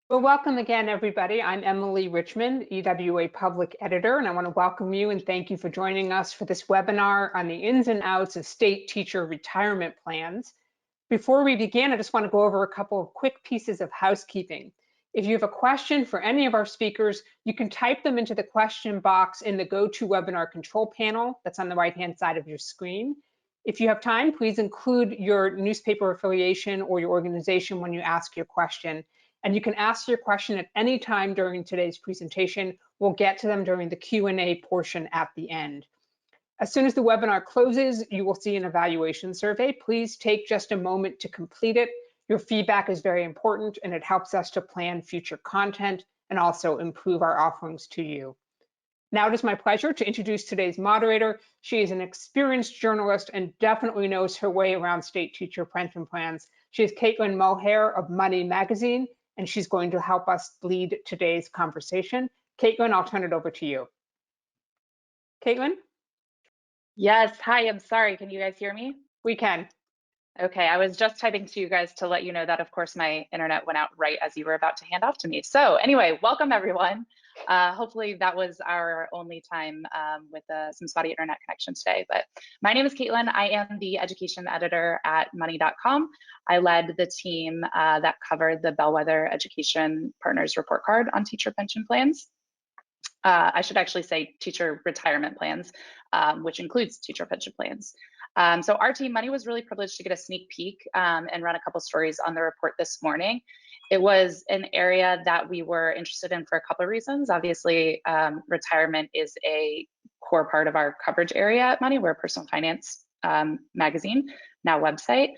Well, welcome again, everybody. I'm Emily Richmond, EWA Public Editor, and I want to welcome you and thank you for joining us for this webinar on the ins and outs of state teacher retirement plans. Before we begin, I just want to go over a couple of quick pieces of housekeeping. If you have a question for any of our speakers, you can type them into the question box in the GoToWebinar control panel that's on the right-hand side of your screen. If you have time, please include your newspaper affiliation or your organization when you ask your question. And you can ask your question at any time during today's presentation. We'll get to them during the Q&A portion at the end. As soon as the webinar closes, you will see an evaluation survey. Please take just a moment to complete it. Your feedback is very important and it helps us to plan future content and also improve our offerings to you. Now it is my pleasure to introduce today's moderator. She is an experienced journalist and definitely knows her way around state teacher pension plans. She is Kaitlin Mulhere of Money Magazine, and she's going to help us lead today's conversation. Kaitlin, I'll turn it over to you. Kaitlin? Yes, hi, I'm sorry, can you guys hear me? We can. Okay, I was just typing to you guys to let you know that, of course, my internet went out right as you were about to hand off to me. So anyway, welcome everyone. Hopefully that was our only time with some spotty internet connection today. But my name is Kaitlin. I am the education editor at money.com. I led the team that covered the Bellwether Education Partners report card on teacher pension plans. I should actually say teacher retirement plans, which includes teacher pension plans. So our team, Money, was really privileged to get a sneak peek and run a couple stories on the report this morning. It was an area that we were interested in for a couple of reasons. Obviously, retirement is a core part of our coverage area at Money. We're a personal finance magazine, now website.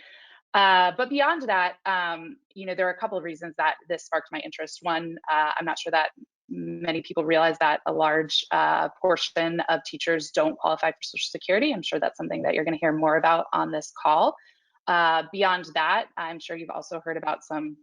But beyond that, there are a couple of reasons that this sparked my interest. One, I'm not sure that many people realize that a large portion of teachers don't qualify for Social Security. I'm sure that's something that you're going to hear more about on this call. Beyond that, I'm sure you've also heard about some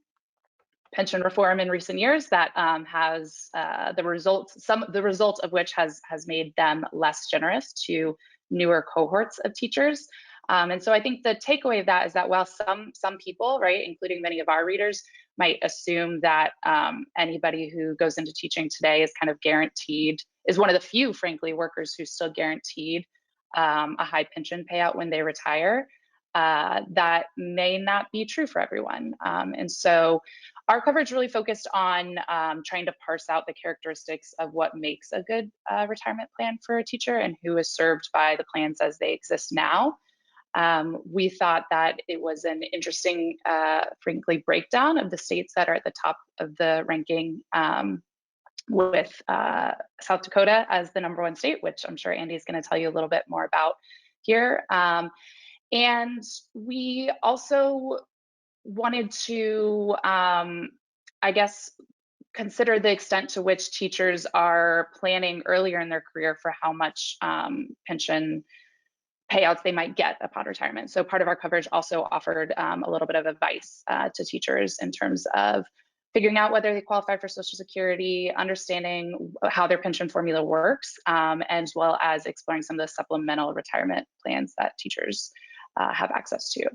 pension reform in recent years that has the result of which has made them less generous to newer cohorts of teachers. And so I think the takeaway of that is that while some people, right, including many of our readers, might assume that anybody who goes into teaching today is kind of guaranteed, is one of the few, frankly, workers who's still guaranteed a high pension payout when they retire, that may not be true for everyone. And so our coverage really focused on trying to parse out the characteristics of what makes a good retirement plan for a teacher and who is served by the plans as they exist now. We thought that it was an interesting, frankly, breakdown of the states that are at the top of the ranking, with South Dakota as the #1 state, which I'm sure Andy is going to tell you a little bit more about here. And we also wanted to, I guess, consider the extent to which teachers are planning earlier in their career for how much pension payouts they might get upon retirement. So part of our coverage also offered a little bit of advice to teachers in terms of figuring out whether they qualify for Social Security, understanding how their pension formula works, as well as exploring some of the supplemental retirement plans that teachers have access to.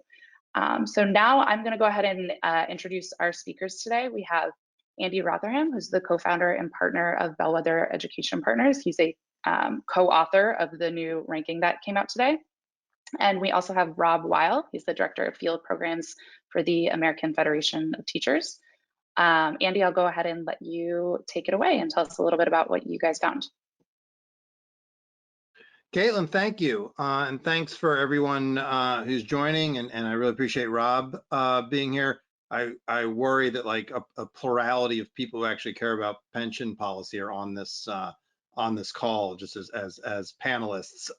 So now I'm going to go ahead and introduce our speakers today. We have Andy Rotherham, who's the co-founder and partner of Bellwether Education Partners. He's a co-author of the new ranking that came out today. And we also have Rob Weil. He's the director of field programs for the American Federation of Teachers. Andy, I'll go ahead and let you take it away and tell us a little bit about what you guys found. Kaitlin, thank you. And thanks for everyone who's joining. And I really appreciate Rob being here. I worry that like a plurality of people who actually care about pension policy are on this call, just as panelists.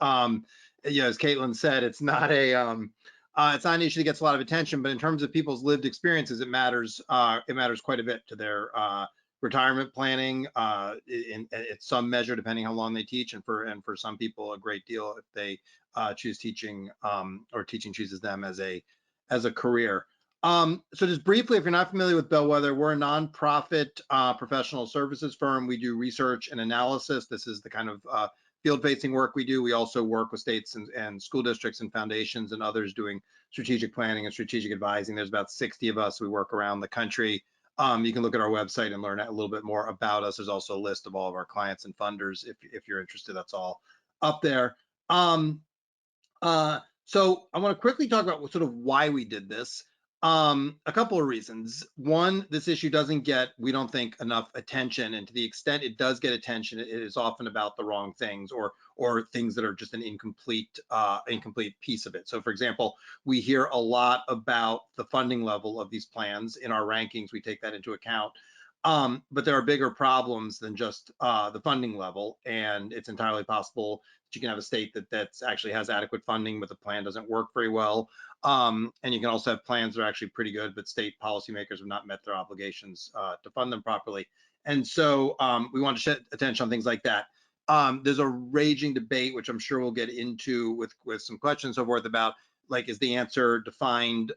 As Kaitlin said, it's not an issue that gets a lot of attention, but in terms of people's lived experiences, it matters quite a bit to their retirement planning, at some measure, depending how long they teach, and for some people a great deal if they choose teaching, or teaching chooses them as a career. So just briefly, if you're not familiar with Bellwether, we're a nonprofit professional services firm. We do research and analysis. This is the kind of field-facing work we do. We also work with states and school districts and foundations and others doing strategic planning and strategic advising. There's about 60 of us. We work around the country. You can look at our website and learn a little bit more about us. There's also a list of all of our clients and funders. If you're interested, that's all up there. So I want to quickly talk about sort of why we did this. A couple of reasons. One, this issue doesn't get, we don't think, enough attention, and to the extent it does get attention, it is often about the wrong things or things that are just an incomplete piece of it. So, for example, we hear a lot about the funding level of these plans. In our rankings, we take that into account. But there are bigger problems than just the funding level, and it's entirely possible that you can have a state that actually has adequate funding, but the plan doesn't work very well. And you can also have plans that are actually pretty good, but state policymakers have not met their obligations to fund them properly. And so we want to shed attention on things like that. There's a raging debate, which I'm sure we'll get into with some questions and so forth about, like, is the answer defined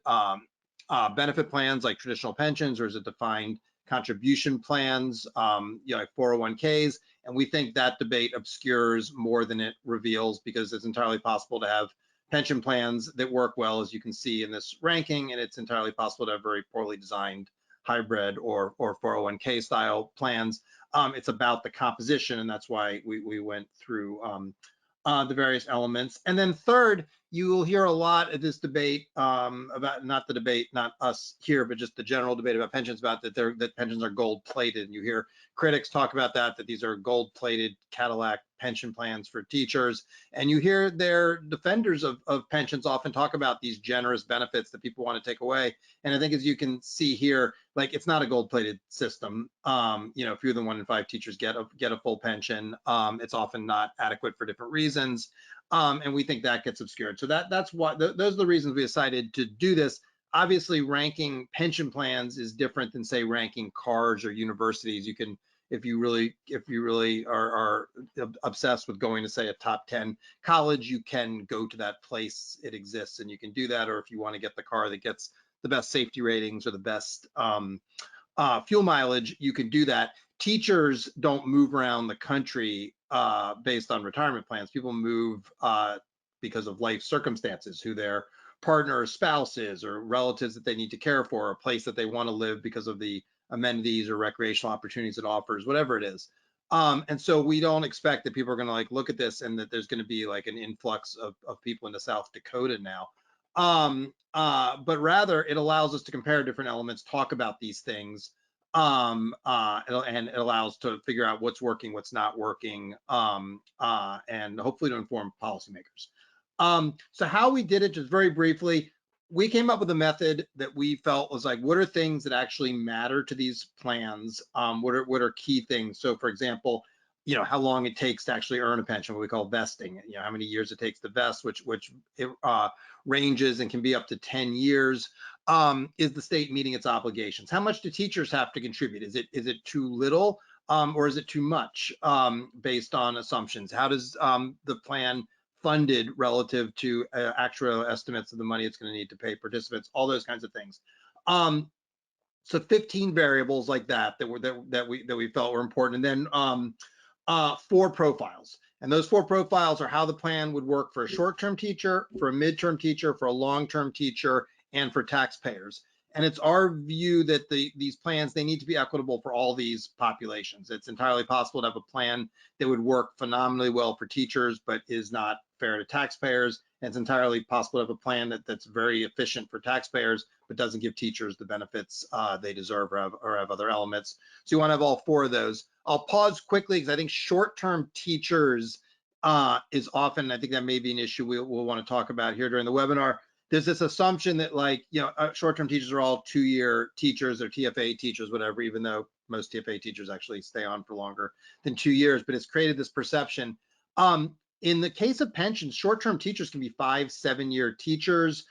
benefit plans like traditional pensions, or is it defined contribution plans, like 401ks? And we think that debate obscures more than it reveals, because it's entirely possible to have pension plans that work well, as you can see in this ranking, and it's entirely possible to have very poorly designed hybrid or 401k style plans. It's about the composition, and that's why we went through the various elements. And then third, you will hear a lot of this debate about, not the debate, not us here, but just the general debate about pensions, about that pensions are gold plated. And you hear critics talk about that these are gold plated Cadillac pension plans for teachers. And you hear their defenders of pensions often talk about these generous benefits that people want to take away. And I think, as you can see here, like, it's not a gold plated system. Fewer than 1 in 5 teachers get a full pension. It's often not adequate for different reasons. And we think that gets obscured. So that's why, those are the reasons we decided to do this. Obviously, ranking pension plans is different than, say, ranking cars or universities. You can, if you really are obsessed with going to, say, a top 10 college, you can go to that place. It exists, and you can do that. Or if you want to get the car that gets the best safety ratings or the best fuel mileage, you can do that. Teachers don't move around the country based on retirement plans. People move because of life circumstances, who their partner or spouse is, or relatives that they need to care for, or a place that they want to live because of the amenities or recreational opportunities it offers, whatever it is. And so we don't expect that people are going to, like, look at this and that there's going to be like an influx of people into South Dakota now. But rather, it allows us to compare different elements, talk about these things, and it allows to figure out what's working, what's not working, and hopefully to inform policymakers. So how we did it, just very briefly, we came up with a method that we felt was like, what are things that actually matter to these plans? What are key things? So, for example, how long it takes to actually earn a pension, what we call vesting, how many years it takes to vest, which ranges and can be up to 10 years. Is the state meeting its obligations? How much do teachers have to contribute? Is it too little, or is it too much, based on assumptions? How does the plan funded relative to actual estimates of the money it's going to need to pay participants? All those kinds of things. So 15 variables like that we felt were important. And then 4 profiles. And those 4 profiles are how the plan would work for a short-term teacher, for a midterm teacher, for a long-term teacher, and for taxpayers. And it's our view that these plans, they need to be equitable for all these populations. It's entirely possible to have a plan that would work phenomenally well for teachers, but is not fair to taxpayers. And it's entirely possible to have a plan that's very efficient for taxpayers, but doesn't give teachers the benefits they deserve, or have other elements. So you want to have all 4 of those. I'll pause quickly because I think short-term teachers is often, I think that may be an issue we'll want to talk about here during the webinar. There's this assumption that, like, short-term teachers are all 2-year teachers or TFA teachers, whatever, even though most TFA teachers actually stay on for longer than 2 years, but it's created this perception. In the case of pensions, short-term teachers can be 5-7-year teachers,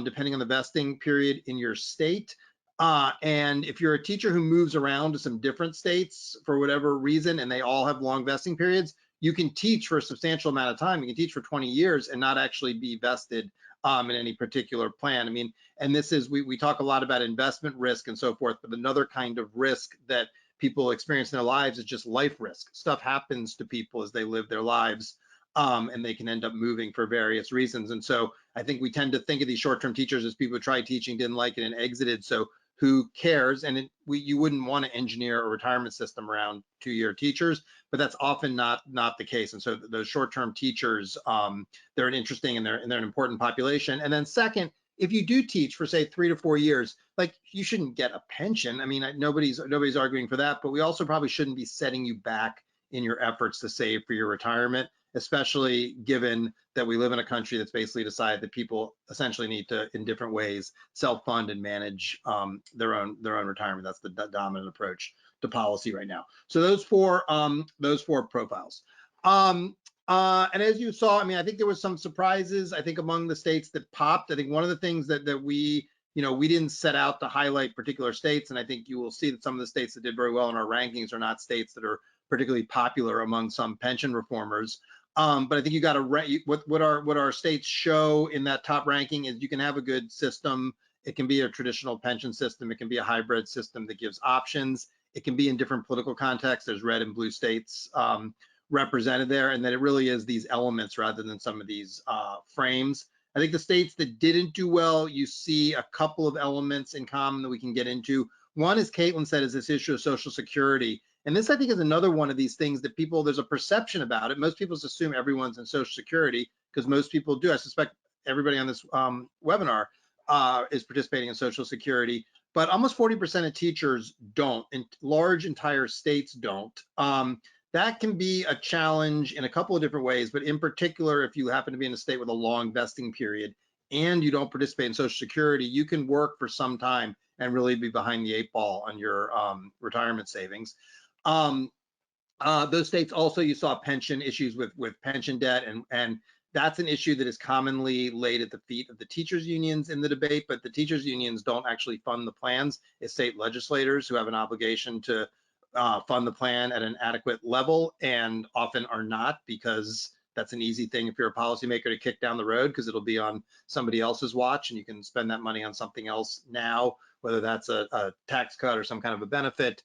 depending on the vesting period in your state. And if you're a teacher who moves around to some different states for whatever reason, and they all have long vesting periods, you can teach for a substantial amount of time. You can teach for 20 years and not actually be vested in any particular plan. I mean, and this is, we talk a lot about investment risk and so forth, but another kind of risk that people experience in their lives is just life risk. Stuff happens to people as they live their lives, and they can end up moving for various reasons. And so I think we tend to think of these short-term teachers as people who tried teaching, didn't like it, and exited. So who cares, and you wouldn't want to engineer a retirement system around 2-year teachers, but that's often not the case. And so those short-term teachers, they're an interesting and they're an important population. And then second, if you do teach for say 3 to 4 years, like you shouldn't get a pension. I mean, nobody's arguing for that, but we also probably shouldn't be setting you back in your efforts to save for your retirement, especially given that we live in a country that's basically decided that people essentially need to, in different ways, self-fund and manage their own retirement. That's the dominant approach to policy right now. So those four profiles. And as you saw, I mean, I think there was some surprises, I think, among the states that popped. I think one of the things that we, we didn't set out to highlight particular states, and I think you will see that some of the states that did very well in our rankings are not states that are particularly popular among some pension reformers. But I think you got to what our states show in that top ranking is you can have a good system. It can be a traditional pension system. It can be a hybrid system that gives options. It can be in different political contexts. There's red and blue states represented there, and that it really is these elements rather than some of these frames. I think the states that didn't do well, you see a couple of elements in common that we can get into. One, as Kaitlin said, is this issue of Social Security. And this, I think, is another one of these things that people, there's a perception about it. Most people assume everyone's in Social Security because most people do. I suspect everybody on this webinar is participating in Social Security, but almost 40% of teachers don't, and large entire states don't. That can be a challenge in a couple of different ways, but in particular, if you happen to be in a state with a long vesting period and you don't participate in Social Security, you can work for some time and really be behind the 8 ball on your retirement savings. Those states also, you saw pension issues with pension debt, and that's an issue that is commonly laid at the feet of the teachers unions in the debate, but the teachers unions don't actually fund the plans. It's state legislators who have an obligation to fund the plan at an adequate level, and often are not, because that's an easy thing if you're a policymaker to kick down the road, because it'll be on somebody else's watch and you can spend that money on something else now, whether that's a tax cut or some kind of a benefit,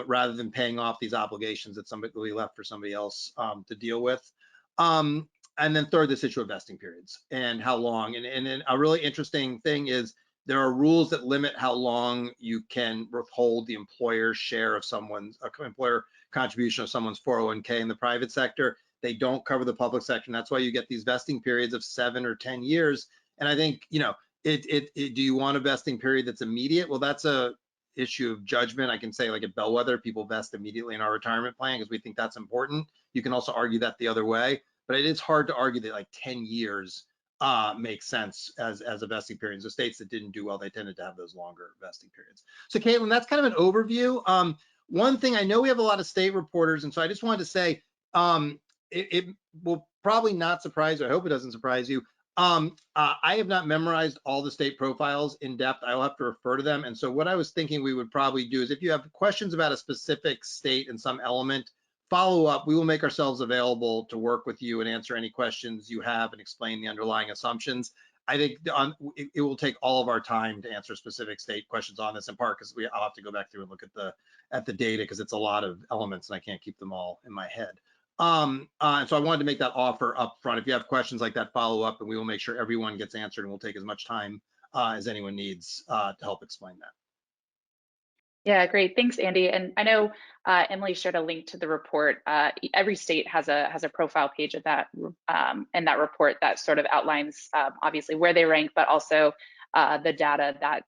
rather than paying off these obligations that somebody will be left for somebody else to deal with. And then third, this issue of vesting periods and how long. And then a really interesting thing is there are rules that limit how long you can withhold the employer's share of someone's employer contribution of someone's 401k in the private sector. They don't cover the public sector. And that's why you get these vesting periods of 7 or 10 years. And I think, do you want a vesting period that's immediate? Well, that's a issue of judgment. I can say, like at Bellwether, people vest immediately in our retirement plan because we think that's important. You can also argue that the other way, but it is hard to argue that like 10 years makes sense as a vesting period. So states that didn't do well, they tended to have those longer vesting periods. So Kaitlin, that's kind of an overview. One thing, I know we have a lot of state reporters, and so I just wanted to say, it will probably not surprise you. I hope it doesn't surprise you. I have not memorized all the state profiles in depth. I'll have to refer to them. And so what I was thinking we would probably do is if you have questions about a specific state and some element, follow up. We will make ourselves available to work with you and answer any questions you have and explain the underlying assumptions. I think it will take all of our time to answer specific state questions on this, in part because I'll have to go back through and look at the data, because it's a lot of elements and I can't keep them all in my head. And so I wanted to make that offer up front. If you have questions like that, follow up and we will make sure everyone gets answered, and we'll take as much time as anyone needs to help explain that. Yeah, great. Thanks, Andy. And I know Emily shared a link to the report. Every state has a profile page of that and that report that sort of outlines obviously where they rank, but also the data that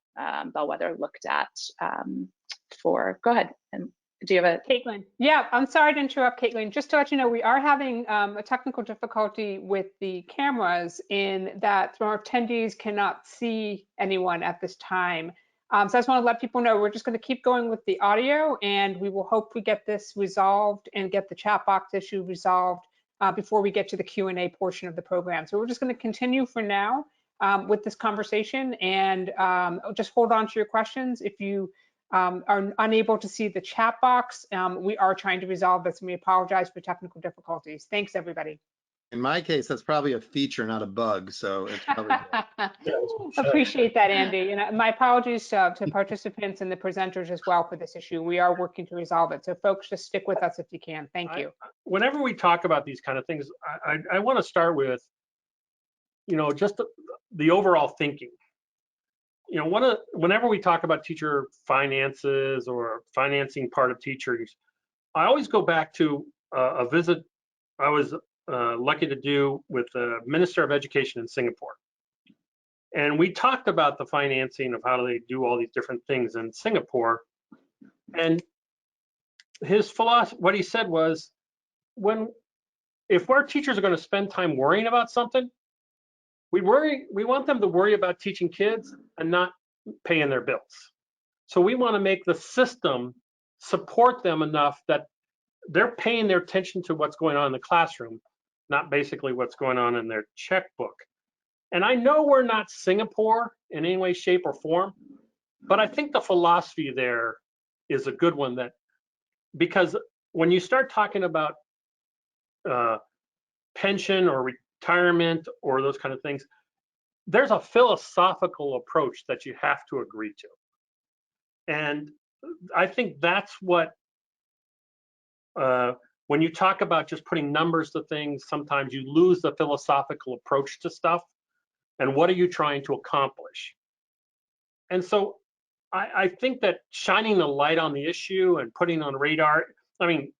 Bellwether looked at go ahead. And do you have a— Kaitlin? Yeah, I'm sorry to interrupt, Kaitlin. Just to let you know, we are having a technical difficulty with the cameras in that our attendees cannot see anyone at this time. So I just want to let people know we're just going to keep going with the audio, and we will hope we get this resolved and get the chat box issue resolved before we get to the Q&A portion of the program. So we're just going to continue for now with this conversation, and just hold on to your questions. If you are unable to see the chat box, we are trying to resolve this, and we apologize for technical difficulties. Thanks, everybody. In my case, that's probably a feature, not a bug. So it's probably Appreciate that, Andy. And my apologies to participants and the presenters as well for this issue. We are working to resolve it. So folks, just stick with us if you can. Thank you. Whenever we talk about these kind of things, I want to start with, just the overall thinking. you know, whenever we talk about teacher finances or financing part of teachers, I always go back to a visit I was lucky to do with the Minister of Education in Singapore. And we talked about the financing of how they do all these different things in Singapore. And his philosophy, what he said was, if our teachers are going to spend time worrying about something, we want them to worry about teaching kids and not paying their bills. So we want to make the system support them enough that they're paying their attention to what's going on in the classroom, not basically what's going on in their checkbook. And I know we're not Singapore in any way, shape, or form, but I think the philosophy there is a good one, that because when you start talking about pension or retirement or those kind of things, there's a philosophical approach that you have to agree to. And I think that's what, when you talk about just putting numbers to things, sometimes you lose the philosophical approach to stuff. And what are you trying to accomplish? And so I think that shining the light on the issue and putting on radar, I mean,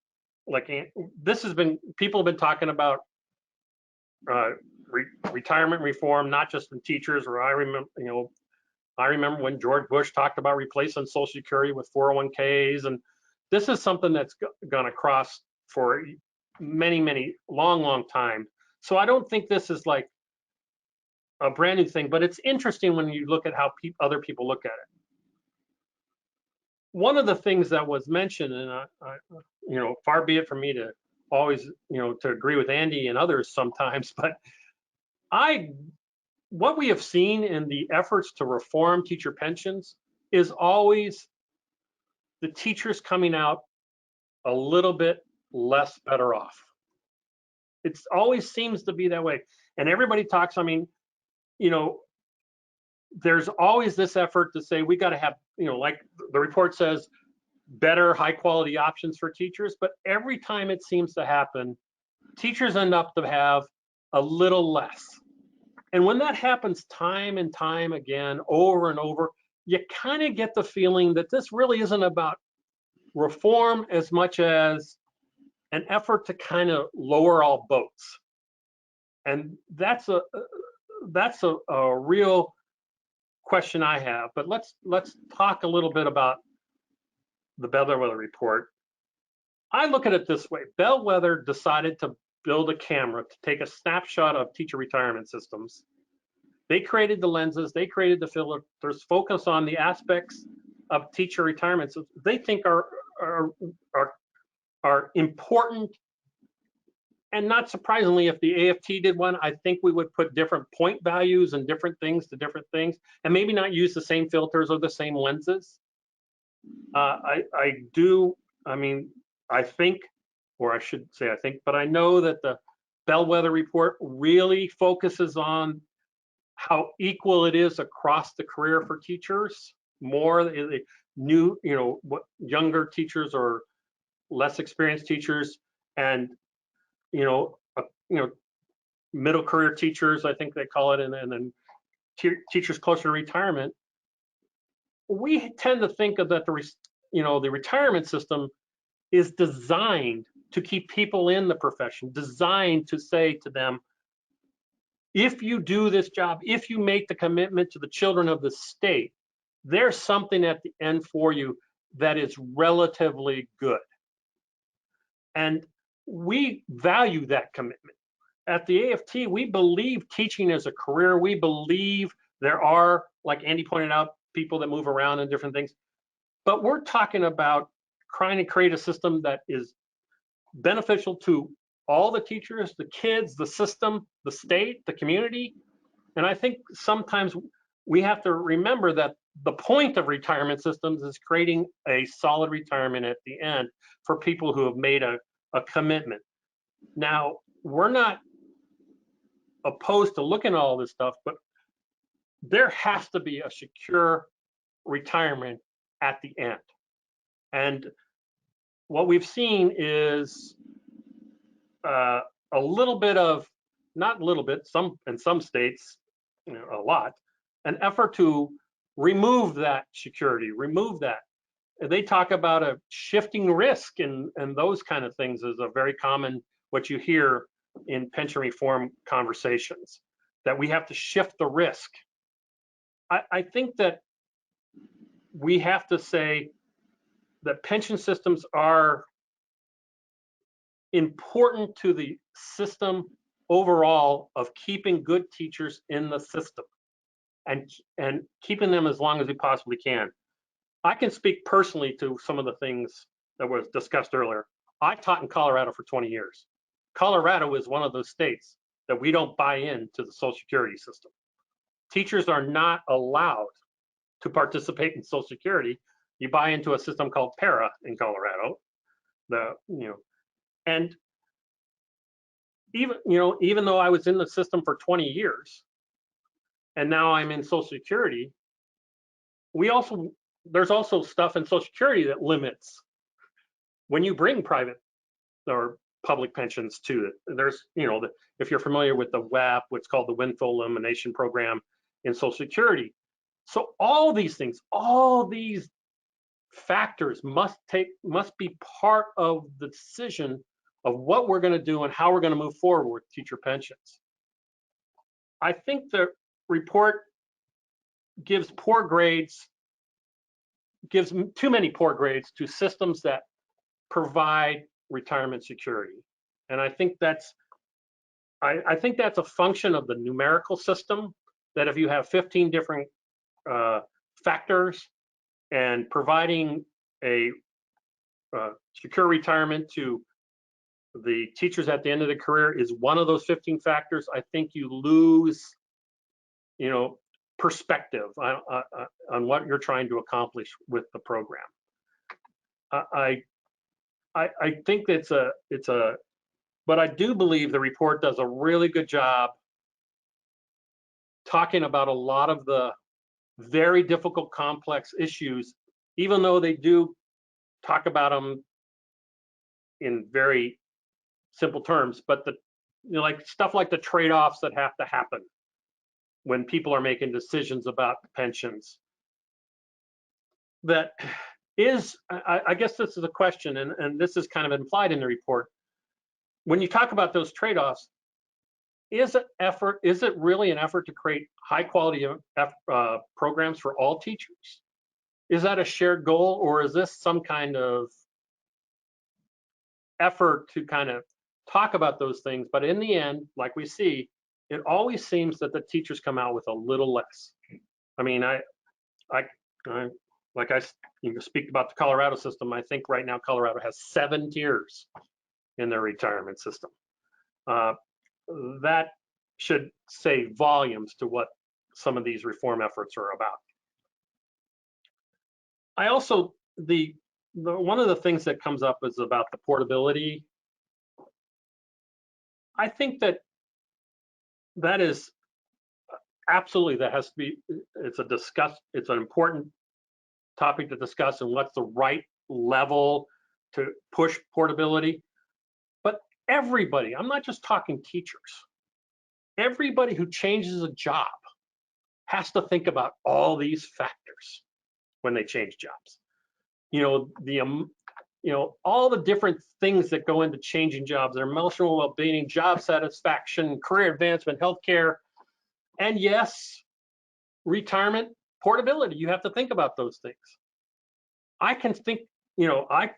like this has been, people have been talking about retirement reform, not just in teachers, or I remember when George Bush talked about replacing Social Security with 401ks, and this is something that's gone across for many, long time. So I don't think this is like a brand new thing, but it's interesting when you look at how other people look at it. One of the things that was mentioned, and far be it from me to always, to agree with Andy and others sometimes, but what we have seen in the efforts to reform teacher pensions is always the teachers coming out a little bit less better off. It always seems to be that way. And everybody talks, I mean, there's always this effort to say we got to have, like the report says, better high quality options for teachers. But every time it seems to happen, teachers end up to have a little less. And when that happens time and time again, over and over, you kind of get the feeling that this really isn't about reform as much as an effort to kind of lower all boats. And that's a real question I have. But let's talk a little bit about the Bellwether report. I look at it this way. Bellwether decided to build a camera to take a snapshot of teacher retirement systems. They created the lenses, they created the filters, focus on the aspects of teacher retirement they think are important. And not surprisingly, if the AFT did one, I think we would put different point values and different things to different things, and maybe not use the same filters or the same lenses. I think, or I should say I think, but I know that the Bellwether report really focuses on how equal it is across the career for teachers, more new, what younger teachers or less experienced teachers, and middle career teachers, I think they call it, and then teachers closer to retirement. We tend to think of that the retirement system is designed to keep people in the profession, designed to say to them, if you do this job, if you make the commitment to the children of the state, there's something at the end for you that is relatively good. And we value that commitment. At the AFT, we believe teaching is a career. We believe there are, like Andy pointed out, people that move around and different things. But we're talking about trying to create a system that is beneficial to all the teachers, the kids, the system, the state, the community. And I think sometimes we have to remember that the point of retirement systems is creating a solid retirement at the end for people who have made a commitment. Now, we're not opposed to looking at all this stuff, but there has to be a secure retirement at the end. And what we've seen is a little bit of, not a little bit, in some states, a lot, an effort to remove that security, remove that. They talk about a shifting risk and those kind of things is a very common what you hear in pension reform conversations, that we have to shift the risk. I think that we have to say that pension systems are important to the system overall of keeping good teachers in the system and keeping them as long as we possibly can. I can speak personally to some of the things that was discussed earlier. I taught in Colorado for 20 years. Colorado is one of those states that we don't buy into the Social Security system. Teachers are not allowed to participate in Social Security. You buy into a system called PARA in Colorado. And even though I was in the system for 20 years, and now I'm in Social Security, there's also stuff in Social Security that limits when you bring private or public pensions to it. There's, if you're familiar with the WAP, what's called the Windfall Elimination Program in Social Security. So all these things, all these factors must be part of the decision of what we're going to do and how we're going to move forward with teacher pensions. I think the report gives too many poor grades to systems that provide retirement security. And I think that's a function of the numerical system, that if you have 15 different factors and providing a secure retirement to the teachers at the end of the career is one of those 15 factors, I think you lose, perspective on what you're trying to accomplish with the program. I think but I do believe the report does a really good job talking about a lot of the very difficult, complex issues, even though they do talk about them in very simple terms, but like stuff like the trade-offs that have to happen when people are making decisions about pensions. That is, I guess this is a question, and this is kind of implied in the report. When you talk about those trade-offs, is it really an effort to create high quality programs for all teachers? Is that a shared goal, or is this some kind of effort to kind of talk about those things? But in the end, like we see, it always seems that the teachers come out with a little less. I mean, you can speak about the Colorado system. I think right now Colorado has 7 tiers in their retirement system. That should say volumes to what some of these reform efforts are about. I also, one of the things that comes up is about the portability. I think that is absolutely, that has to be, it's an important topic to discuss, and what's the right level to push portability. But everybody, I'm not just talking teachers, everybody who changes a job has to think about all these factors when they change jobs. All the different things that go into changing jobs, their emotional well-being, job satisfaction, career advancement, healthcare, and yes, retirement, portability. You have to think about those things. I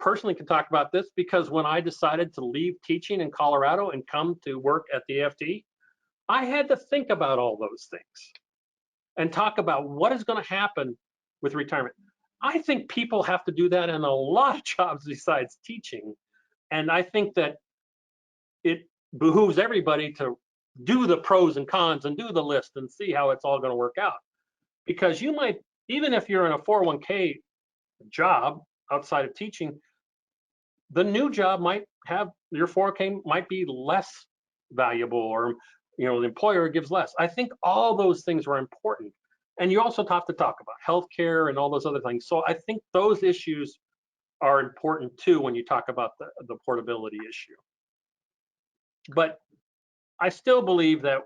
personally can talk about this because when I decided to leave teaching in Colorado and come to work at the AFT, I had to think about all those things and talk about what is going to happen with retirement. I think people have to do that in a lot of jobs besides teaching. And I think that it behooves everybody to do the pros and cons and do the list and see how it's all going to work out. Because you might, even if you're in a 401k job outside of teaching, the new job might have, your 401k might be less valuable, or the employer gives less. I think all those things are important. And you also have to talk about healthcare and all those other things. So I think those issues are important too when you talk about the portability issue. But I still believe that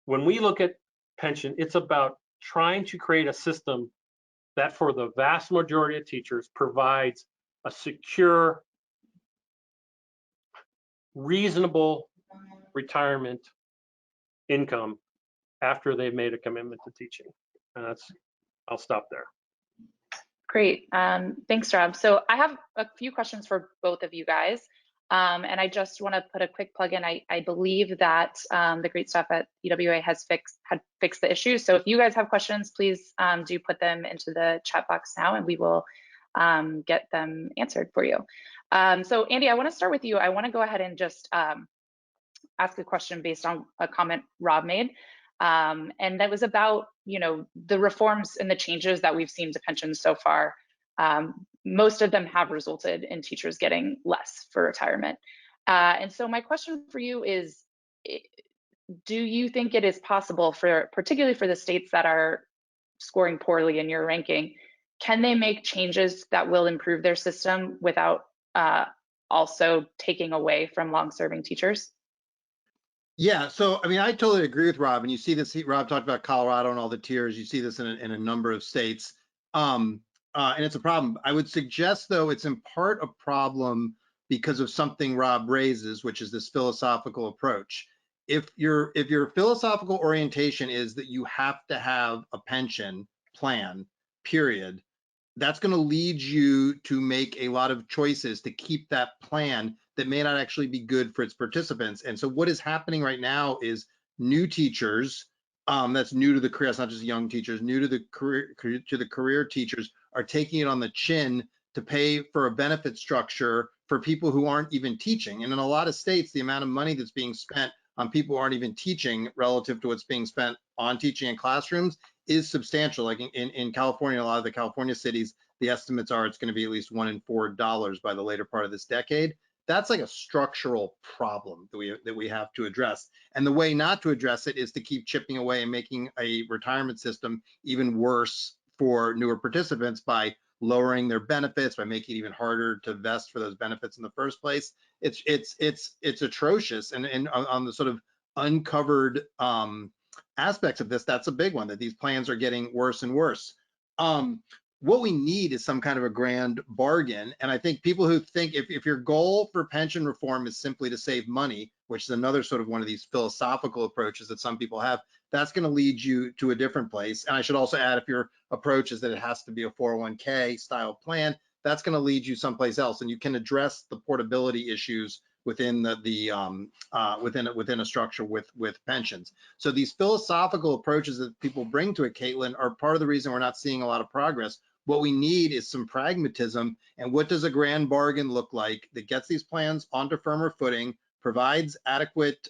when we look at pension, it's about trying to create a system that for the vast majority of teachers provides a secure, reasonable retirement income after they've made a commitment to teaching. And I'll stop there. Great. Thanks, Rob. So I have a few questions for both of you guys. And I just want to put a quick plug in. I believe that the great staff at EWA had fixed the issue. So if you guys have questions, please do put them into the chat box now, and we will get them answered for you. So Andy, I want to start with you. I want to go ahead and just ask a question based on a comment Rob made. And that was about, the reforms and the changes that we've seen to pensions so far. Most of them have resulted in teachers getting less for retirement. And so my question for you is, do you think it is possible particularly for the states that are scoring poorly in your ranking, can they make changes that will improve their system without also taking away from long-serving teachers? Yeah, so I mean, I totally agree with Rob, and you see this. Rob talked about Colorado and all the tiers. You see this in a number of states, and it's a problem. I would suggest, though, it's in part a problem because of something Rob raises, which is this philosophical approach. If your philosophical orientation is that you have to have a pension plan, period, that's going to lead you to make a lot of choices to keep that plan that may not actually be good for its participants. And so what is happening right now is new teachers, that's new to the career, it's not just young teachers, new to the career teachers are taking it on the chin to pay for a benefit structure for people who aren't even teaching. And in a lot of states, the amount of money that's being spent on people who aren't even teaching relative to what's being spent on teaching in classrooms is substantial. Like in California, a lot of the California cities, the estimates are it's going to be at least $1 in $4 by the later part of this decade. That's like a structural problem that we have to address. And the way not to address it is to keep chipping away and making a retirement system even worse for newer participants by lowering their benefits, by making it even harder to vest for those benefits in the first place. It's atrocious. And on the sort of uncovered aspects of this, that's a big one, that these plans are getting worse and worse. What we need is some kind of a grand bargain. And I think people who think if your goal for pension reform is simply to save money, which is another sort of one of these philosophical approaches that some people have, that's going to lead you to a different place. And I should also add, if your approach is that it has to be a 401k style plan, that's going to lead you someplace else. And you can address the portability issues within within a structure with pensions. So these philosophical approaches that people bring to it, Kaitlin, are part of the reason we're not seeing a lot of progress. What we need is some pragmatism. And what does a grand bargain look like that gets these plans onto firmer footing, provides adequate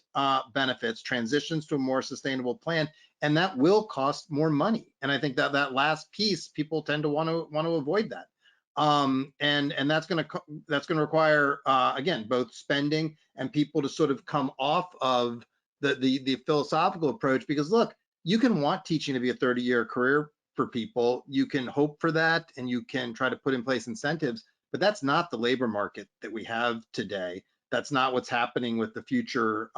benefits, transitions to a more sustainable plan, and that will cost more money. And I think that last piece, people tend to want to avoid that. And that's going to require again, both spending and people to sort of come off of the philosophical approach, because look, you can want teaching to be a 30-year career for people, you can hope for that, and you can try to put in place incentives, but that's not the labor market that we have today. That's not what's happening with the future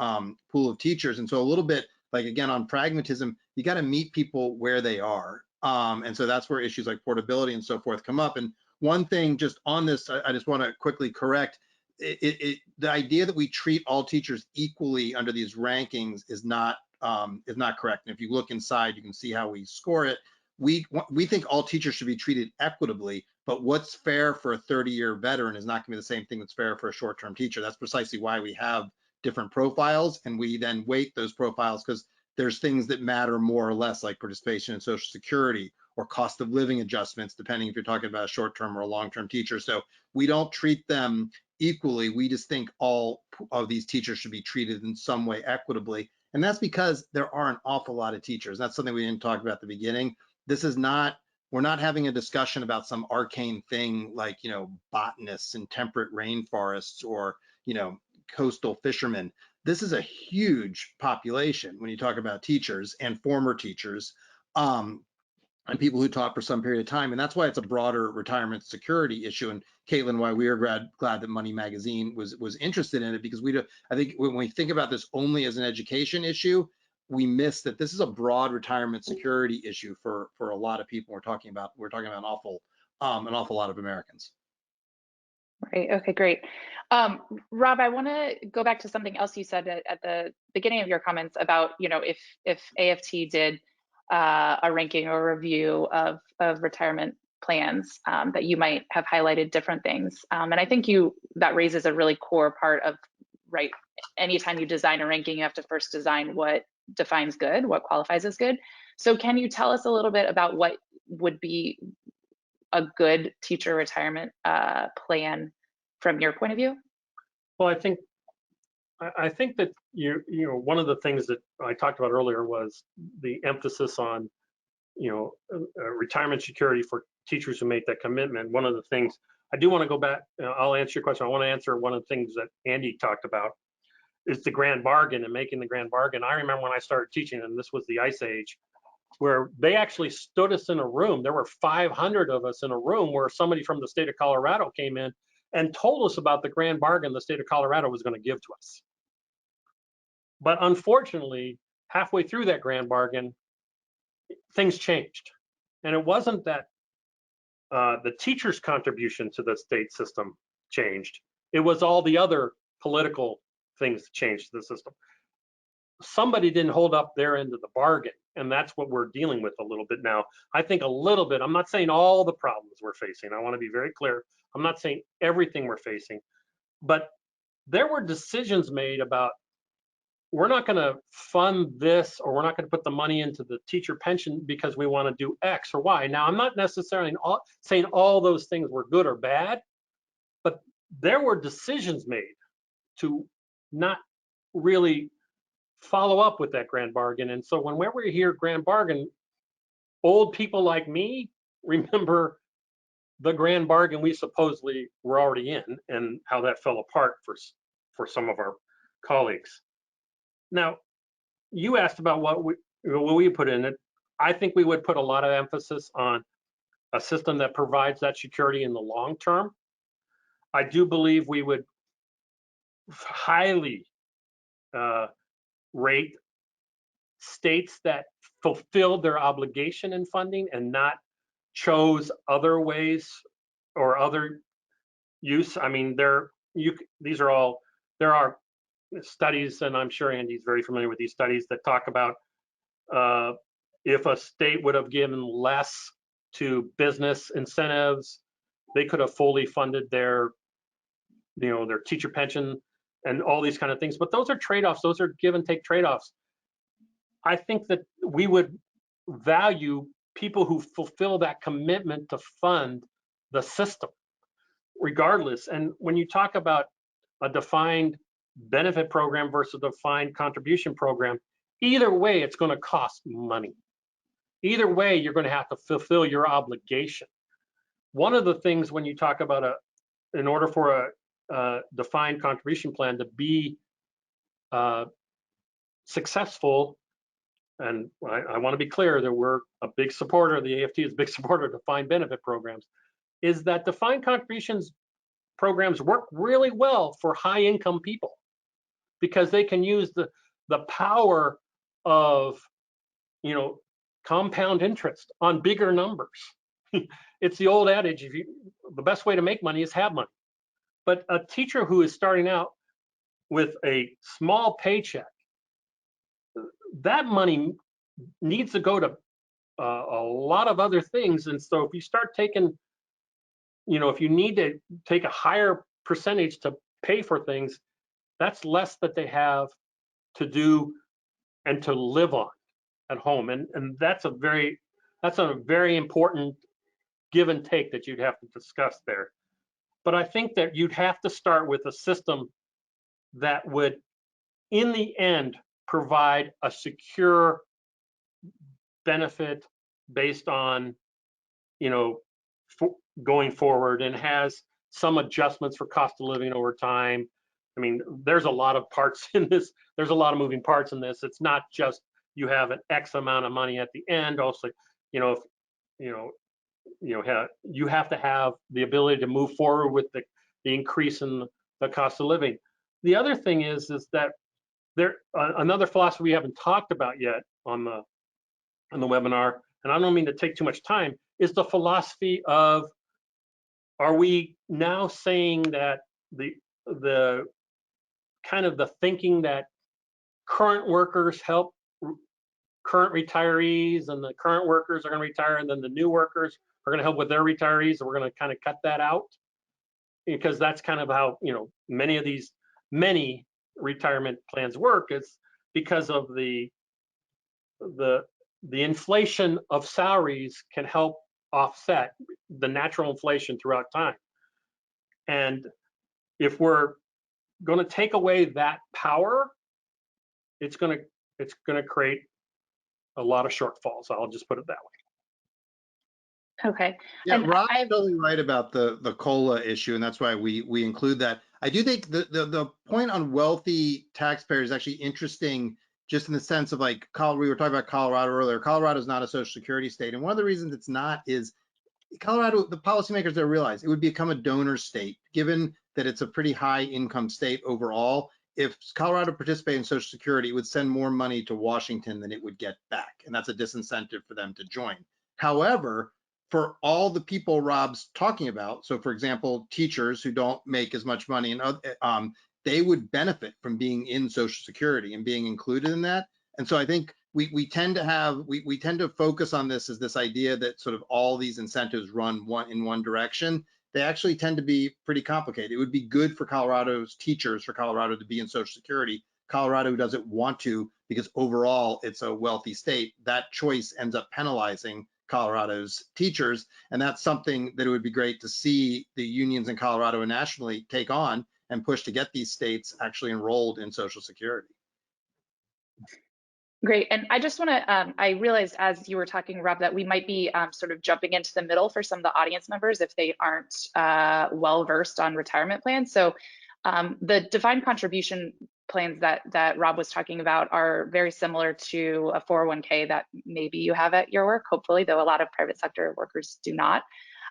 pool of teachers. And so a little bit like, again, on pragmatism, you got to meet people where they are. And so that's where issues like portability and so forth come up. And one thing just on this, I just want to quickly correct, the idea that we treat all teachers equally under these rankings is not correct. And if you look inside, you can see how we score it. We think all teachers should be treated equitably, but what's fair for a 30-year veteran is not going to be the same thing that's fair for a short-term teacher. That's precisely why we have different profiles, and we then weight those profiles because there's things that matter more or less, like participation in Social Security or cost of living adjustments, depending if you're talking about a short-term or a long-term teacher. So we don't treat them equally. We just think all of these teachers should be treated in some way equitably. And that's because there are an awful lot of teachers. That's something we didn't talk about at the beginning. This is not, we're not having a discussion about some arcane thing like, botanists in temperate rainforests or, coastal fishermen. This is a huge population when you talk about teachers and former teachers and people who taught for some period of time. And that's why it's a broader retirement security issue. And Kaitlin, why we are glad that Money Magazine was interested in it, because I think when we think about this only as an education issue, we miss that this is a broad retirement security issue for a lot of people. We're talking about an awful lot of Americans. Right. Okay, great. Rob, I want to go back to something else you said at the beginning of your comments about, if AFT did a ranking or review of retirement plans, that you might have highlighted different things. And I think that raises a really core part of, right, anytime you design a ranking, you have to first design what defines good, what qualifies as good. So can you tell us a little bit about what would be a good teacher retirement plan from your point of view? Well, I think that one of the things that I talked about earlier was the emphasis on retirement security for teachers who make that commitment. One of the things I do want to go back, I'll answer your question. I want to answer one of the things that Andy talked about is the grand bargain and making the grand bargain. I remember when I started teaching, and this was the Ice Age, where they actually stood us in a room. There were 500 of us in a room where somebody from the state of Colorado came in and told us about the grand bargain the state of Colorado was going to give to us. But unfortunately, halfway through that grand bargain, things changed. And it wasn't that the teacher's contribution to the state system changed. It was all the other political things that changed the system. Somebody didn't hold up their end of the bargain. And that's what we're dealing with a little bit now. I think a little bit, I'm not saying all the problems we're facing. I want to be very clear. I'm not saying everything we're facing, but there were decisions made about, we're not going to fund this, or we're not going to put the money into the teacher pension because we want to do X or Y. Now, I'm not necessarily saying all those things were good or bad, but there were decisions made to not really follow up with that grand bargain. And so whenever we hear grand bargain, old people like me remember the grand bargain we supposedly were already in and how that fell apart for some of our colleagues. Now, you asked about what we put in it. I think we would put a lot of emphasis on a system that provides that security in the long term. I do believe we would highly rate states that fulfilled their obligation in funding and not chose other ways or other use. I mean, there are studies, and I'm sure Andy's very familiar with these studies that talk about if a state would have given less to business incentives, they could have fully funded their teacher pension and all these kind of things. But those are trade-offs. Those are give and take trade-offs. I think that we would value people who fulfill that commitment to fund the system, regardless. And when you talk about a defined benefit program versus a defined contribution program, either way, it's going to cost money. Either way, you're going to have to fulfill your obligation. One of the things when you talk about in order for a defined contribution plan to be successful, and I want to be clear that we're a big supporter, the AFT is a big supporter of defined benefit programs, is that defined contributions programs work really well for high income people because they can use the power of compound interest on bigger numbers. It's the old adage, the best way to make money is have money. But a teacher who is starting out with a small paycheck, that money needs to go to a lot of other things. And so if you start taking, if you need to take a higher percentage to pay for things, that's less that they have to do and to live on at home. And that's a very important give and take that you'd have to discuss there. But I think that you'd have to start with a system that would, in the end, provide a secure benefit based on, going forward, and has some adjustments for cost of living over time. I mean, there's a lot of parts in this. There's a lot of moving parts in this. It's not just you have an X amount of money at the end. Also, you have to have the ability to move forward with the increase in the cost of living. The other thing is that Another philosophy we haven't talked about yet on the webinar, and I don't mean to take too much time, is the philosophy of, are we now saying that the kind of the thinking that current workers help current retirees, and the current workers are going to retire, and then the new workers are going to help with their retirees, and we're going to kind of cut that out? Because that's kind of how, you know, many retirement plans work, is because of the inflation of salaries can help offset the natural inflation throughout time. And if we're going to take away that power, it's going to create a lot of shortfalls. I'll just put it that way. Okay. Yeah, And Rob's totally right about the COLA issue, and that's why we include that. I do think the point on wealthy taxpayers is actually interesting, just in the sense of, like, we were talking about Colorado earlier. Colorado is not a Social Security state, and one of the reasons it's not is Colorado, the policymakers there realize it would become a donor state, given that it's a pretty high income state overall. If Colorado participated in Social Security, it would send more money to Washington than it would get back, and that's a disincentive for them to join. However, for all the people Rob's talking about, so for example, teachers who don't make as much money, and they would benefit from being in Social Security and being included in that. And so I think we tend to focus on this as this idea that sort of all these incentives run in one direction. They actually tend to be pretty complicated. It would be good for Colorado's teachers, for Colorado to be in Social Security. Colorado doesn't want to, because overall it's a wealthy state. That choice ends up penalizing Colorado's teachers, and that's something that it would be great to see the unions in Colorado and nationally take on and push to get these states actually enrolled in Social Security. Great. And I just want to, I realized as you were talking, Rob, that we might be sort of jumping into the middle for some of the audience members if they aren't well versed on retirement plans. So the defined contribution plans that Rob was talking about are very similar to a 401k that maybe you have at your work, hopefully, though a lot of private sector workers do not.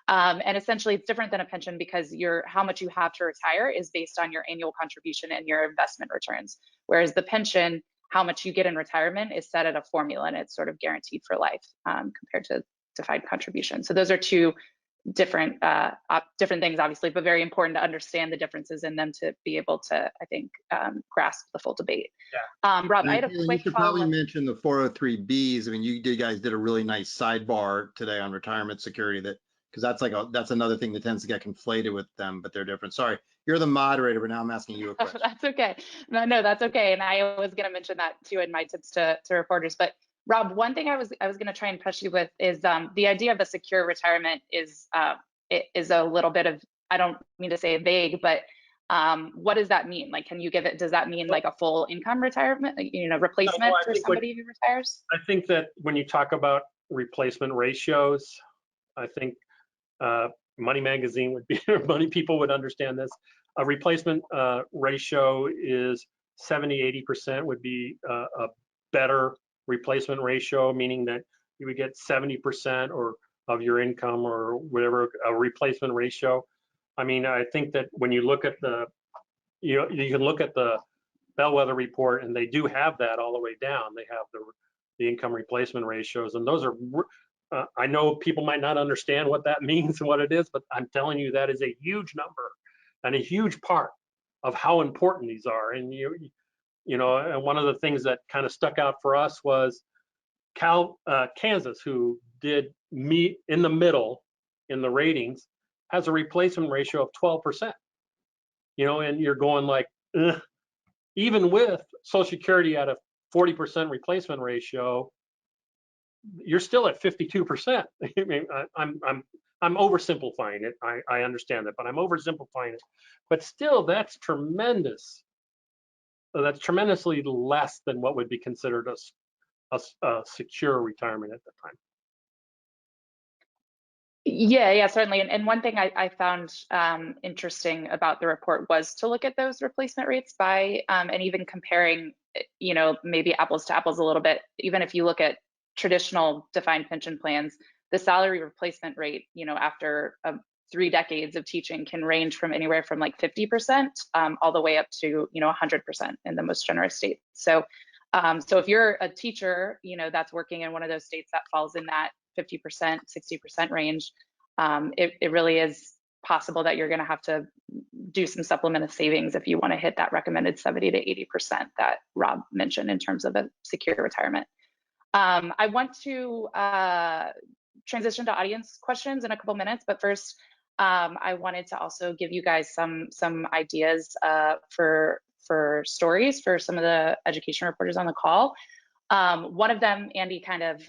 And essentially it's different than a pension, because how much you have to retire is based on your annual contribution and your investment returns. Whereas the pension, how much you get in retirement, is set at a formula, and it's sort of guaranteed for life compared to defined contribution. So those are two different things, obviously, but very important to understand the differences in them to be able to, I think, grasp the full debate. Yeah. Rob, I had a quick you should probably mention the 403Bs. I mean, you guys did a really nice sidebar today on retirement security, because that's another thing that tends to get conflated with them, but they're different. Sorry, you're the moderator, but now I'm asking you a question. That's okay. No, that's okay. And I was going to mention that too in my tips to reporters. But Rob, one thing I was going to try and push you with is the idea of a secure retirement is a little bit of, I don't mean to say vague, but what does that mean? Like, can you give it? Does that mean like a full income retirement, replacement for somebody who retires? I think that when you talk about replacement ratios, I think Money Magazine would be, money people would understand this. A replacement ratio is 70–80% would be a better replacement ratio, meaning that you would get 70% or of your income or whatever, a replacement ratio. I mean, I think that when you look at you can look at the Bellwether report, and they do have that all the way down. They have the income replacement ratios, and those are I know people might not understand what that means and what it is, but I'm telling you that is a huge number and a huge part of how important these are. And and one of the things that kind of stuck out for us was Kansas, who did meet in the middle in the ratings, has a replacement ratio of 12%. And you're going like, ugh. Even with Social Security at a 40% replacement ratio, you're still at 52%. I mean, I'm oversimplifying it. I understand that, but I'm oversimplifying it. But still, that's tremendous. That's tremendously less than what would be considered a secure retirement at the time. Yeah, certainly. And one thing I found interesting about the report was to look at those replacement rates by, and even comparing, maybe apples to apples a little bit. Even if you look at traditional defined pension plans, the salary replacement rate, after 3 decades of teaching can range from anywhere from like 50% all the way up to 100% in the most generous states. So so if you're a teacher that's working in one of those states that falls in that 50%, 60% range, it really is possible that you're going to have to do some supplemental savings if you want to hit that recommended 70 to 80% that Rob mentioned in terms of a secure retirement. I want to transition to audience questions in a couple minutes, but first I wanted to also give you guys some ideas for stories for some of the education reporters on the call. One of them, Andy kind of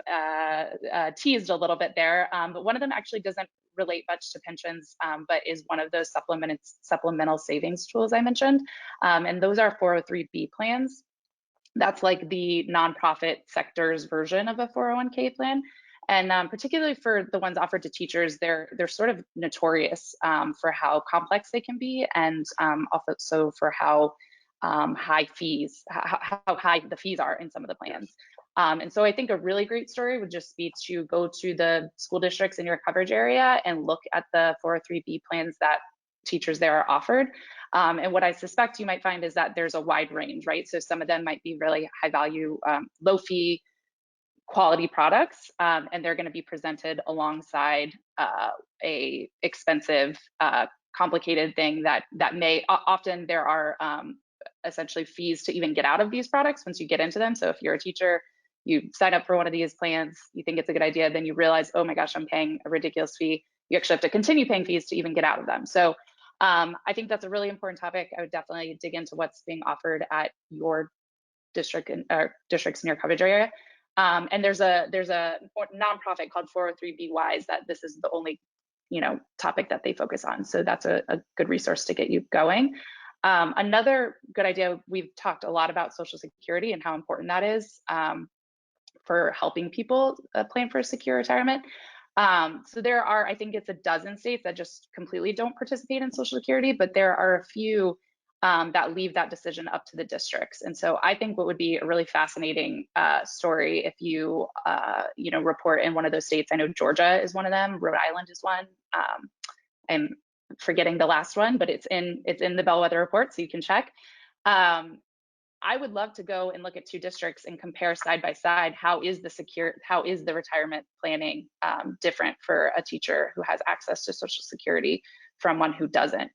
teased a little bit there, but one of them actually doesn't relate much to pensions, but is one of those supplemental savings tools I mentioned. And those are 403B plans. That's like the nonprofit sector's version of a 401k plan. And particularly for the ones offered to teachers, they're sort of notorious for how complex they can be, and also for how high the fees are in some of the plans. And so I think a really great story would just be to go to the school districts in your coverage area and look at the 403B plans that teachers there are offered. And what I suspect you might find is that there's a wide range, right? So some of them might be really high value, low fee, quality products, and they're going to be presented alongside a expensive, complicated thing that may often there are essentially fees to even get out of these products once you get into them. So if you're a teacher, you sign up for one of these plans, you think it's a good idea, then you realize, oh my gosh, I'm paying a ridiculous fee. You actually have to continue paying fees to even get out of them. So I think that's a really important topic. I would definitely dig into what's being offered at your district or districts in your coverage area. And there's a nonprofit called 403B Wise that this is the only topic that they focus on. So that's a good resource to get you going. Another good idea, we've talked a lot about Social Security and how important that is for helping people plan for a secure retirement. So there are, I think it's a dozen states that just completely don't participate in Social Security, but there are a few that leave that decision up to the districts. And so I think what would be a really fascinating story if you, report in one of those states. I know Georgia is one of them, Rhode Island is one. I'm forgetting the last one, but it's in the Bellwether report, so you can check. I would love to go and look at 2 districts and compare side by side how is the retirement planning different for a teacher who has access to Social Security from one who doesn't.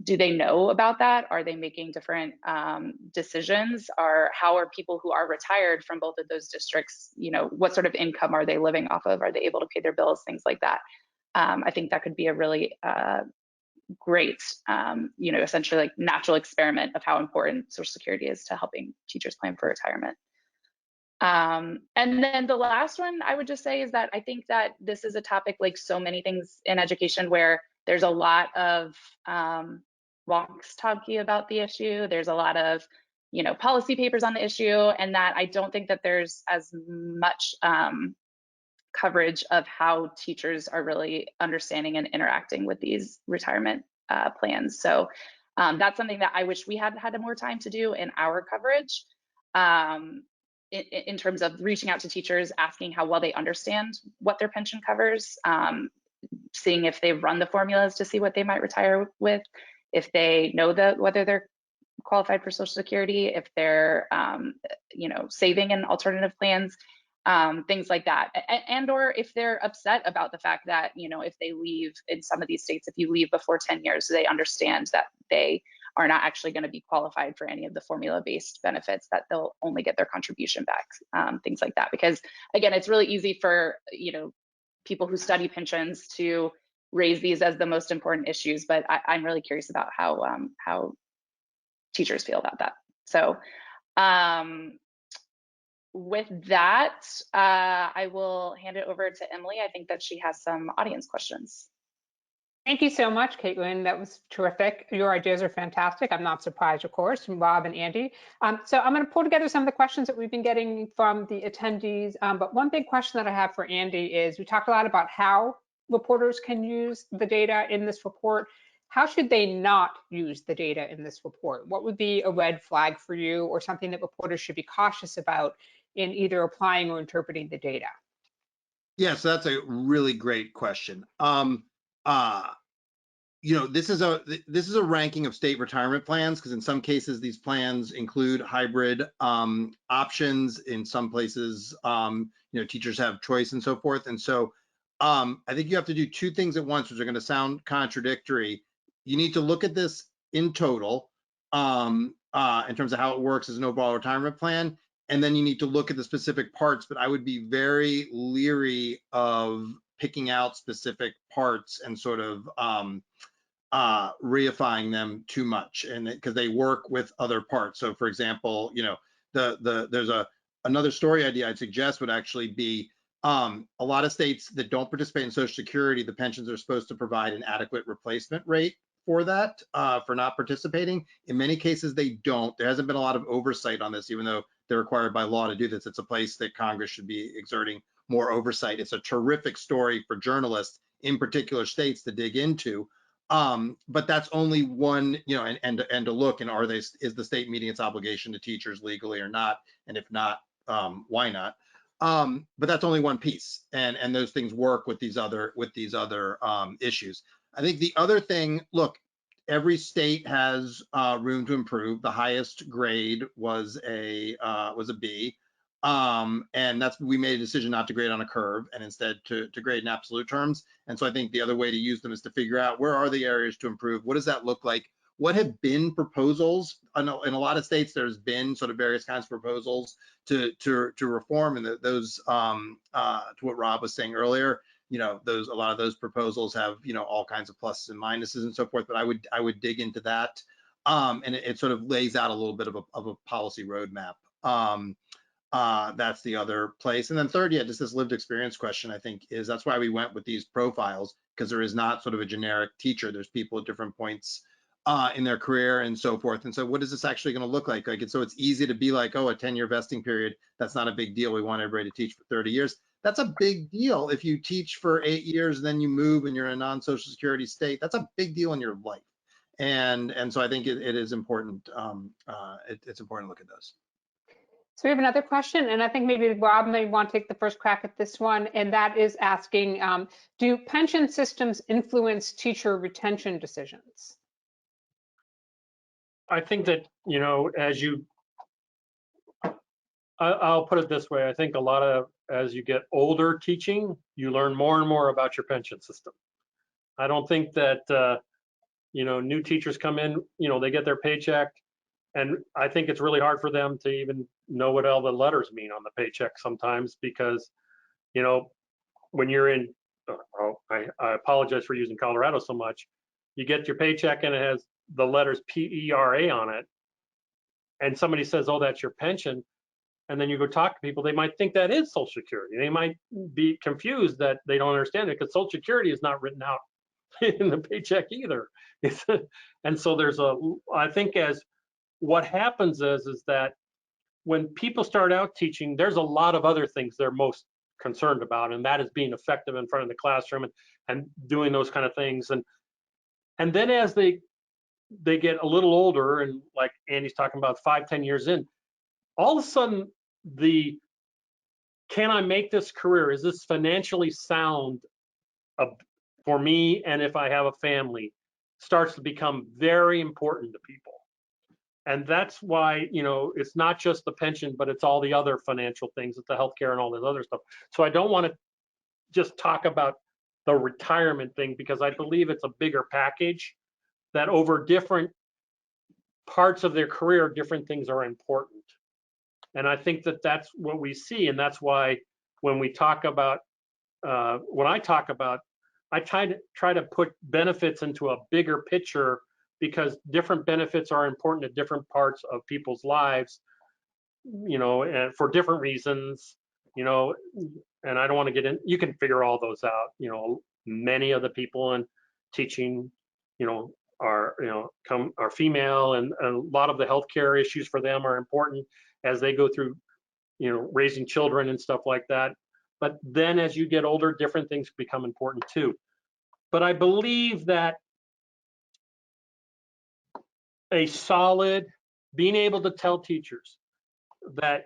Do they know about that? Are they making different decisions? Or how are people who are retired from both of those districts, what sort of income are they living off of? Are they able to pay their bills? Things like that. I think that could be a really great, essentially like natural experiment of how important Social Security is to helping teachers plan for retirement. And then the last one I would just say is that I think that this is a topic, like so many things in education, where there's a lot of wonks talking about the issue. There's a lot of policy papers on the issue, and that I don't think that there's as much coverage of how teachers are really understanding and interacting with these retirement plans. So that's something that I wish we had more time to do in our coverage, in terms of reaching out to teachers, asking how well they understand what their pension covers, seeing if they've run the formulas to see what they might retire with, if they know whether they're qualified for Social Security, if they're saving in alternative plans, things like that, and or if they're upset about the fact that if they leave in some of these states, if you leave before 10 years, they understand that they are not actually going to be qualified for any of the formula-based benefits, that they'll only get their contribution back, things like that. Because again, it's really easy for people who study pensions to raise these as the most important issues, but I'm really curious about how teachers feel about that. So with that, I will hand it over to Emily. I think that she has some audience questions. Thank you so much, Kaitlin. That was terrific. Your ideas are fantastic. I'm not surprised, of course, from Rob and Andy. So I'm going to pull together some of the questions that we've been getting from the attendees. But one big question that I have for Andy is, we talked a lot about how reporters can use the data in this report. How should they not use the data in this report? What would be a red flag for you, or something that reporters should be cautious about in either applying or interpreting the data? Yes, that's a really great question. this is a ranking of state retirement plans, because in some cases these plans include hybrid options. In some places, teachers have choice and so forth. And so I think you have to do two things at once, which are going to sound contradictory. You need to look at this in total in terms of how it works as an overall retirement plan. And then you need to look at the specific parts, but I would be very leery of picking out specific parts and sort of reifying them too much, and because they work with other parts. So for example, there's another story idea I'd suggest would actually be a lot of states that don't participate in Social Security, the pensions are supposed to provide an adequate replacement rate for that, for not participating. In many cases, they don't. There hasn't been a lot of oversight on this, even though they're required by law to do this. It's a place that Congress should be exerting more oversight. It's a terrific story for journalists in particular states to dig into. But that's only one, and to look, and is the state meeting its obligation to teachers legally or not? And if not, why not? But that's only one piece, and those things work with these other issues. I think the other thing, look, every state has room to improve. The highest grade was a B, and we made a decision not to grade on a curve and instead to grade in absolute terms. And so I think the other way to use them is to figure out where are the areas to improve. What does that look like? What have been proposals? I know in a lot of states there's been sort of various kinds of proposals to reform, and those to what Rob was saying earlier, a lot of those proposals have all kinds of pluses and minuses and so forth. But I would dig into that, and it sort of lays out a little bit of a policy roadmap. That's the other place. And then third, just this lived experience question, I think, that's why we went with these profiles, because there is not sort of a generic teacher. There's people at different points in their career and so forth. And so what is this actually going to look like? So it's easy to be like, oh, a 10-year vesting period, that's not a big deal. We want everybody to teach for 30 years. That's a big deal. If you teach for 8 years, then you move and you're in a non-Social Security state, that's a big deal in your life. And so I think it is important. It's important to look at those. So we have another question, and I think maybe Rob may want to take the first crack at this one, and that is asking, do pension systems influence teacher retention decisions? I think that, I'll put it this way. I think a lot of, as you get older teaching, you learn more and more about your pension system. I don't think that, new teachers come in, they get their paycheck, and I think it's really hard for them to even know what all the letters mean on the paycheck sometimes, because, when you're in, I apologize for using Colorado so much, you get your paycheck and it has the letters PERA on it, and somebody says, oh, that's your pension. And then you go talk to people, they might think that is Social Security. They might be confused that they don't understand it, because Social Security is not written out in the paycheck either. And so I think as what happens is that when people start out teaching, there's a lot of other things they're most concerned about, and that is being effective in front of the classroom and doing those kind of things. And then as they get a little older, and like Andy's talking about 5-10 years in, all of a sudden can I make this career? Is this financially sound for me? And if I have a family, starts to become very important to people. And that's why, it's not just the pension, but it's all the other financial things, it's the healthcare and all this other stuff. So I don't want to just talk about the retirement thing, because I believe it's a bigger package that over different parts of their career, different things are important. And I think that that's what we see. And that's why when we talk about, I try to put benefits into a bigger picture, because different benefits are important to different parts of people's lives, and for different reasons, and I don't want to get in, you can figure all those out. Many of the people in teaching, are female, and a lot of the healthcare issues for them are important as they go through, raising children and stuff like that. But then as you get older, different things become important too. But I believe that being able to tell teachers that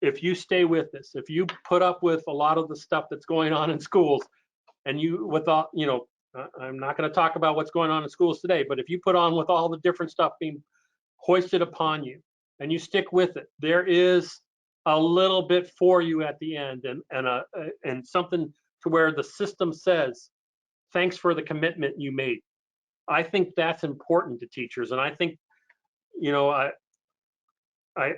if you stay with this, if you put up with a lot of the stuff that's going on in schools, and you, with all, you know, I'm not going to talk about what's going on in schools today, but if you put on with all the different stuff being hoisted upon you and you stick with it, there is a little bit for you at the end, and something to where the system says, thanks for the commitment you made. I think that's important to teachers. And I think, you know,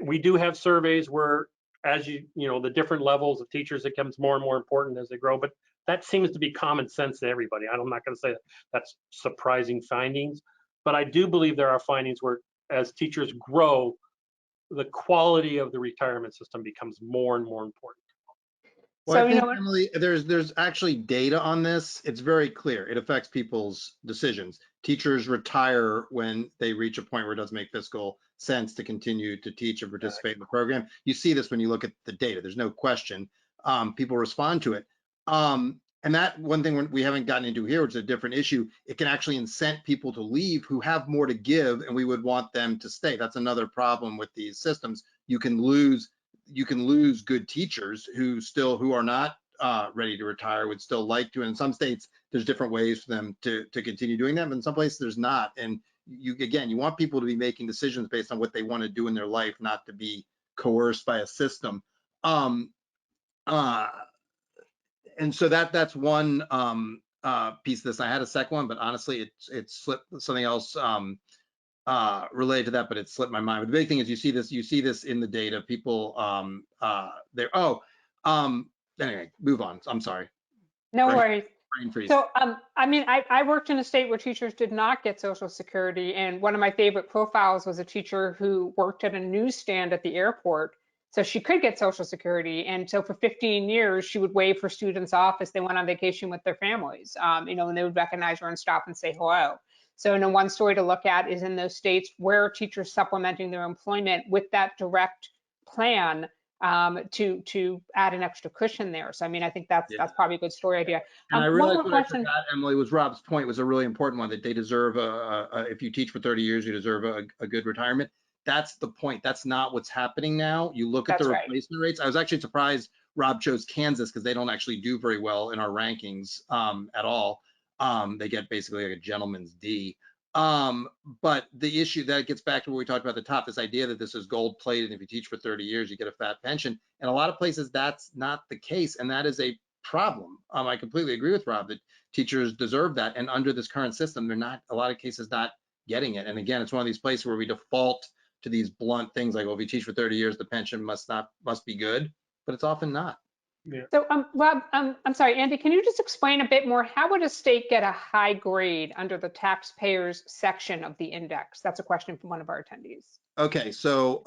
we do have surveys where, as you know, the different levels of teachers, it becomes more and more important as they grow, but that seems to be common sense to everybody. I'm not going to say that's surprising findings, but I do believe there are findings where as teachers grow, the quality of the retirement system becomes more and more important. Well, So, I you think, know, Emily, there's actually data on this. It's very clear. It affects people's decisions. Teachers retire when they reach a point where it doesn't make fiscal sense to continue to teach and participate in the program. You see this when you look at the data. There's no question. People respond to it. And that one thing we haven't gotten into here, which is a different issue, it can actually incent people to leave who have more to give, and we would want them to stay. That's another problem with these systems. You can lose good teachers who are not ready to retire, would still like to. And in some states, there's different ways for them to continue doing that, but in some places there's not. And you want people to be making decisions based on what they want to do in their life, not to be coerced by a system. And so that's one piece of this. I had a second one, but honestly, it slipped something else related to that, but it slipped my mind. But the big thing is you see this in the data. People anyway, move on. I'm sorry. no worries. Brain freeze. So, I mean, I worked in a state where teachers did not get Social Security, and one of my favorite profiles was a teacher who worked at a newsstand at the airport, so she could get Social Security. And so for 15 years, she would wave for students off as they went on vacation with their families, you know, and they would recognize her and stop and say hello. So, you know, one story to look at is in those states where teachers supplementing their employment with that direct plan to add an extra cushion there. So, I mean, I think that's probably a good story idea. And I realized what question. I forgot, Emily, was Rob's point was a really important one, that they deserve if you teach for 30 years, you deserve a good retirement. That's the point. That's not what's happening now. You look at the replacement rates. I was actually surprised Rob chose Kansas because they don't actually do very well in our rankings at all. They get basically like a gentleman's D. But the issue that gets back to what we talked about at the top, this idea that this is gold plated. If you teach for 30 years, you get a fat pension. And a lot of places that's not the case. And that is a problem. I completely agree with Rob that teachers deserve that. And under this current system, they're not, a lot of cases, not getting it. And again, it's one of these places where we default to these blunt things like, well, if you teach for 30 years, the pension must be good, but it's often not. Yeah. So, Rob, I'm sorry, Andy, can you just explain a bit more? How would a state get a high grade under the taxpayers section of the index? That's a question from one of our attendees. Okay, so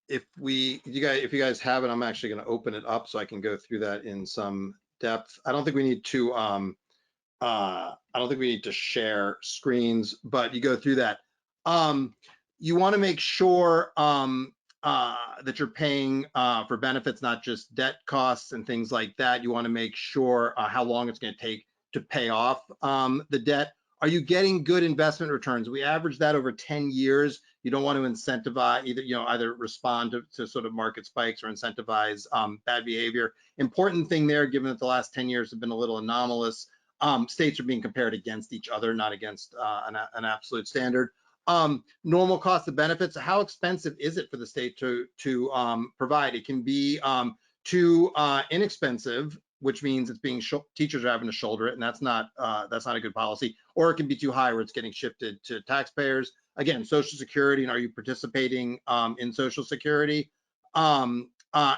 if you guys have it, I'm actually going to open it up so I can go through that in some depth. I don't think we need to share screens, but you go through that. You want to make sure that you're paying for benefits, not just debt costs and things like that. You want to make sure how long it's going to take to pay off the debt. Are you getting good investment returns? We average that over 10 years. You don't want to incentivize either respond to sort of market spikes or incentivize bad behavior. Important thing there, given that the last 10 years have been a little anomalous, states are being compared against each other, not against an absolute standard. Normal cost of benefits, how expensive is it for the state to provide? It can be too inexpensive, which means it's being teachers are having to shoulder it, and that's not a good policy. Or it can be too high, where it's getting shifted to taxpayers. Again, Social Security, and are you participating in Social Security? And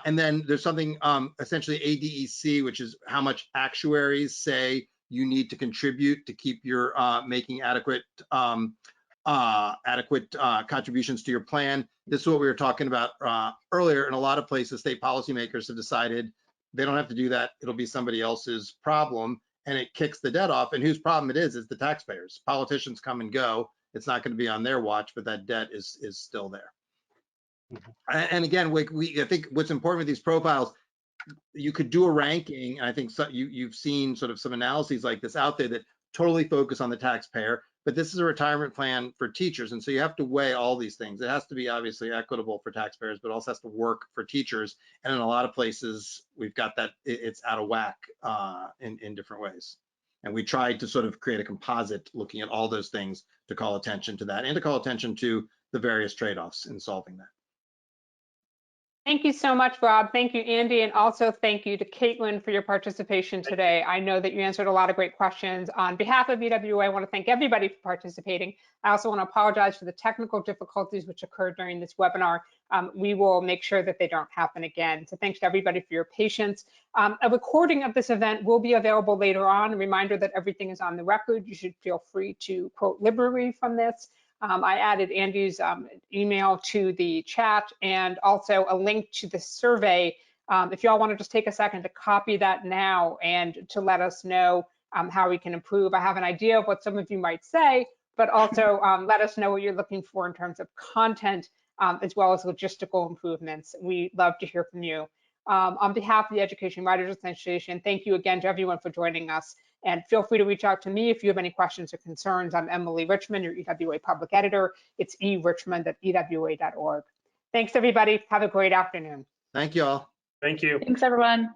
then there's something essentially ADEC, which is how much actuaries say you need to contribute to keep your making adequate contributions to your plan. This is what we were talking about earlier. In a lot of places, state policymakers have decided they don't have to do that. It'll be somebody else's problem, and it kicks the debt off. And whose problem it is the taxpayers. Politicians come and go. It's not going to be on their watch, but that debt is still there. And again, I think what's important with these profiles, you could do a ranking, and I think you've seen sort of some analyses like this out there that totally focus on the taxpayer. but this is a retirement plan for teachers. And so you have to weigh all these things. It has to be obviously equitable for taxpayers, but also has to work for teachers. And in a lot of places, we've got that it's out of whack in different ways. And we tried to sort of create a composite looking at all those things to call attention to that and to call attention to the various trade-offs in solving that. Thank you so much, Rob. Thank you, Andy. And also thank you to Kaitlin for your participation today. I know that you answered a lot of great questions. On behalf of EWA, I want to thank everybody for participating. I also want to apologize for the technical difficulties which occurred during this webinar. We will make sure that they don't happen again. So thanks to everybody for your patience. A recording of this event will be available later on. A reminder that everything is on the record. You should feel free to quote liberally from this. I added Andy's email to the chat and also a link to the survey. If y'all want to just take a second to copy that now and to let us know how we can improve. I have an idea of what some of you might say, but also let us know what you're looking for in terms of content as well as logistical improvements. We'd love to hear from you. On behalf of the Education Writers Association, thank you again to everyone for joining us. And feel free to reach out to me if you have any questions or concerns. I'm Emily Richmond, your EWA public editor. It's erichmond@ewa.org. Thanks, everybody. Have a great afternoon. Thank you all. Thank you. Thanks, everyone.